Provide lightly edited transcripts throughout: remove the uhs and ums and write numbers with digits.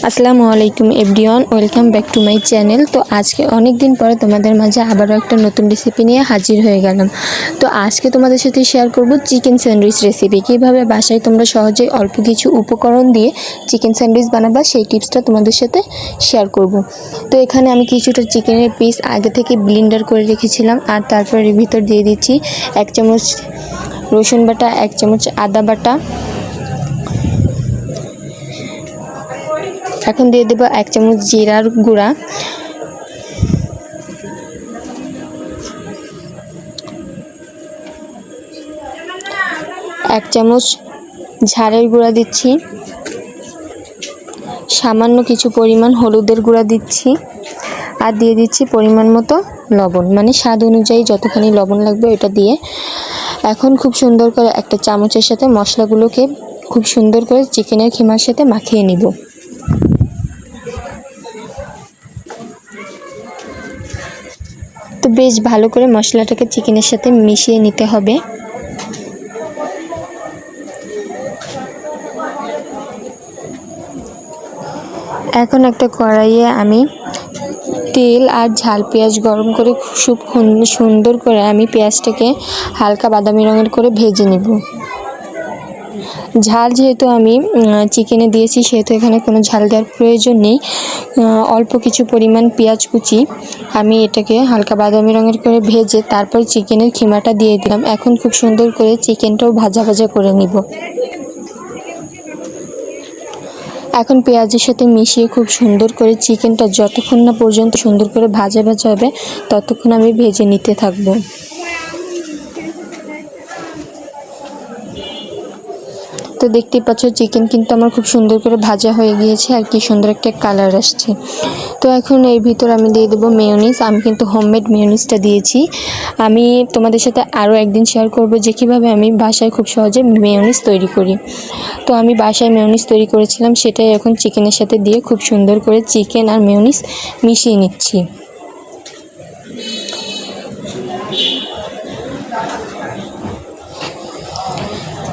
আসসালামু আলাইকুম everyone, welcome back to my channel. তো আজকে অনেক দিন পরে তোমাদের মাঝে আবারও একটা নতুন রেসিপি নিয়ে হাজির হয়ে গেলাম। তো আজকে তোমাদের সাথে শেয়ার করব চিকেন স্যান্ডউইচ রেসিপি। কীভাবে বাসায় তোমরা সহজেই অল্প কিছু উপকরণ দিয়ে চিকেন স্যান্ডউইচ বানাবা সেই টিপসটা তোমাদের সাথে শেয়ার করব। তো এখানে আমি কিছুটা চিকেনের পিস আগে থেকে ব্লেন্ডার করে রেখেছিলাম, আর তারপর এর ভিতর দিয়ে দিচ্ছি 1 চামচ রসুন বাটা, 1 চামচ আদা বাটা, এখন দিয়ে দেব 1 চামচ জিরার গুঁড়া, 1 চামচ ঝালের গুঁড়া দিচ্ছি, সামান্য কিছু পরিমাণ হলুদের গুঁড়া দিচ্ছি, আর দিয়ে দিচ্ছি পরিমাণ মতো লবণ, মানে স্বাদ অনুযায়ী যতখানি লবণ লাগবে এটা দিয়ে এখন খুব সুন্দর করে একটা চামচের সাথে মশলাগুলোকে খুব সুন্দর করে চিকেনের খিমার সাথে মাখিয়ে নিব। তো বেশ ভালো করে মশলাটাকে চিকেনের সাথে মিশিয়ে নিতে হবে। এখন একটা কড়াইয়ে আমি তেল আর ঝাল পেঁয়াজ গরম করে খুব সুন্দর করে আমি পেঁয়াজটাকে হালকা বাদামি রঙের করে ভেজে নিব। ঝাল যেহেতু আমি চিকেনে দিয়েছি সেহেতু এখানে কোনো ঝাল দেওয়ার প্রয়োজন নেই। অল্প কিছু পরিমাণ পেঁয়াজ কুচি আমি এটাকে হালকা বাদামি রঙের করে ভেজে তারপর চিকেনের খিমাটা দিয়ে দিলাম। এখন খুব সুন্দর করে চিকেনটাও ভাজা ভাজা করে নিব। এখন পেঁয়াজের সাথে মিশিয়ে খুব সুন্দর করে চিকেনটা যতক্ষণ না পর্যন্ত সুন্দর করে ভাজা ভাজা হবে ততক্ষণ আমি ভেজে নিতে থাকবো। তো দেখতেই পাচ্ছ চিকেন কিন্তু আমার খুব সুন্দর করে ভাজা হয়ে গিয়েছে আর কি সুন্দর একটা কালার আসছে। তো এখন এর ভিতর আমি দিয়ে দেবো মেয়োনিজ। আমি কিন্তু হোমমেড মেয়োনিজটা দিয়েছি। আমি তোমাদের সাথে আরও একদিন শেয়ার করব যে কীভাবে আমি বাসায় খুব সহজে মেয়োনিজ তৈরি করি। তো আমি বাসায় মেয়োনিজ তৈরি করেছিলাম, সেটাই এখন চিকেনের সাথে দিয়ে খুব সুন্দর করে চিকেন আর মেয়োনিজ মিশিয়ে নিচ্ছি।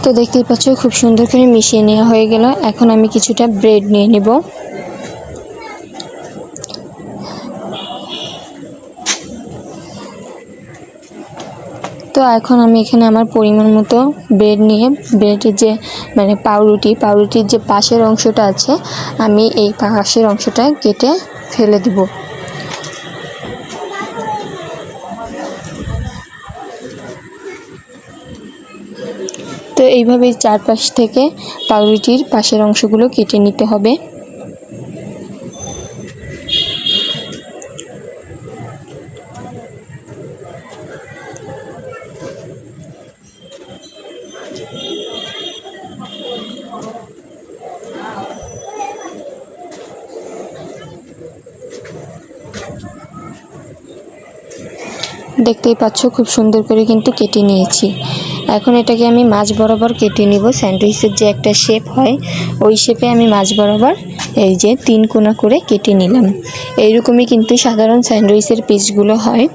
তো দেখতেই পাচ্ছ খুব সুন্দর করে মিশিয়ে নেওয়া হয়ে গেল। এখন আমি কিছুটা ব্রেড নিয়ে নেব। তো এখন আমি এখানে আমার পরিমাণ মতো ব্রেড নিয়ে ব্রেডের যে মানে পাউরুটির যে পাশের অংশটা আছে আমি এই পাশের অংশটা কেটে ফেলে দিব। তো এইভাবেই চারপাশ থেকে পাউরুটির পাশের অংশগুলো কেটে নিতে হবে। দেখতেই পাচ্ছ খুব সুন্দর করে কিন্তু কেটে নিয়েছি। এখন এটাকে আমি মাঝ বরাবর কেটে নিব। স্যান্ডউইচের যে একটা শেপ হয় ওই শেপে আমি মাঝ বরাবর এই যে 3 কোনা করে কেটে নিলাম। এইরকমই কিন্তু সাধারণ স্যান্ডউইচের পিসগুলো হয়।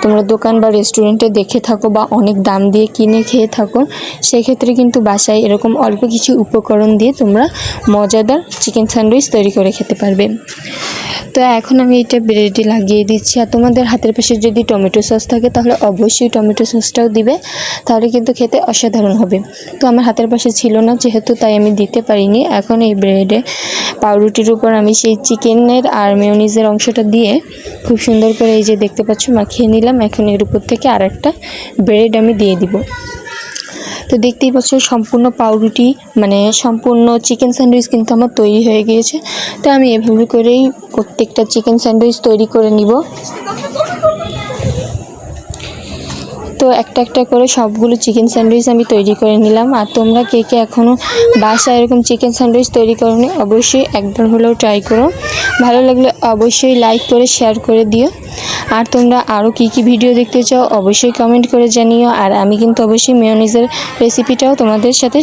তোমরা দোকান বা রেস্টুরেন্টে দেখে থাকো বা অনেক দাম দিয়ে কিনে খেয়ে থাকো, সেক্ষেত্রে কিন্তু বাসায় এরকম অল্প কিছু উপকরণ দিয়ে তোমরা মজাদার চিকেন স্যান্ডউইচ তৈরি করে খেতে পারবে। তো এখন আমি এটা ব্রেডে লাগিয়ে দিচ্ছি। আর তোমাদের হাতের পাশে যদি টমেটো সস থাকে তাহলে অবশ্যই টমেটো সসটাও দিবে, তাহলে কিন্তু খেতে অসাধারণ হবে। তো আমার হাতের পাশে ছিল না যেহেতু, তাই আমি দিতে পারিনি। এখন এই ব্রেডে পাউরুটির উপর আমি সেই চিকেনের আর মেয়োনিজের অংশটা দিয়ে খুব সুন্দর করে এই যে দেখতে পাচ্ছ মাখিয়ে নিলাম। এখন এর উপর থেকে আরেকটা ব্রেড আমি দিয়ে দিব। তো দেখতেই পাচ্ছ সম্পূর্ণ পাউরুটি মানে সম্পূর্ণ চিকেন স্যান্ডউইচ কিন্তু আমার তৈরি হয়ে গিয়েছে। তো আমি এভাবে করেই প্রত্যেকটা চিকেন স্যান্ডউইচ তৈরি করে নিব। তো একটা একটা করে সবগুলো চিকেন স্যান্ডউইচ আমি তৈরি করে নিলাম। আর তোমরা কে কে এখনও বাসায় এরকম চিকেন স্যান্ডউইচ তৈরি করোনি অবশ্যই একবার হলেও ট্রাই করো। ভালো লাগলে অবশ্যই লাইক করে শেয়ার করে দিও। আর তোমরা আরও কী কী ভিডিও দেখতে চাও অবশ্যই কমেন্ট করে জানিও। আর আমি কিন্তু অবশ্যই মেয়োনিজের রেসিপিটাও তোমাদের সাথে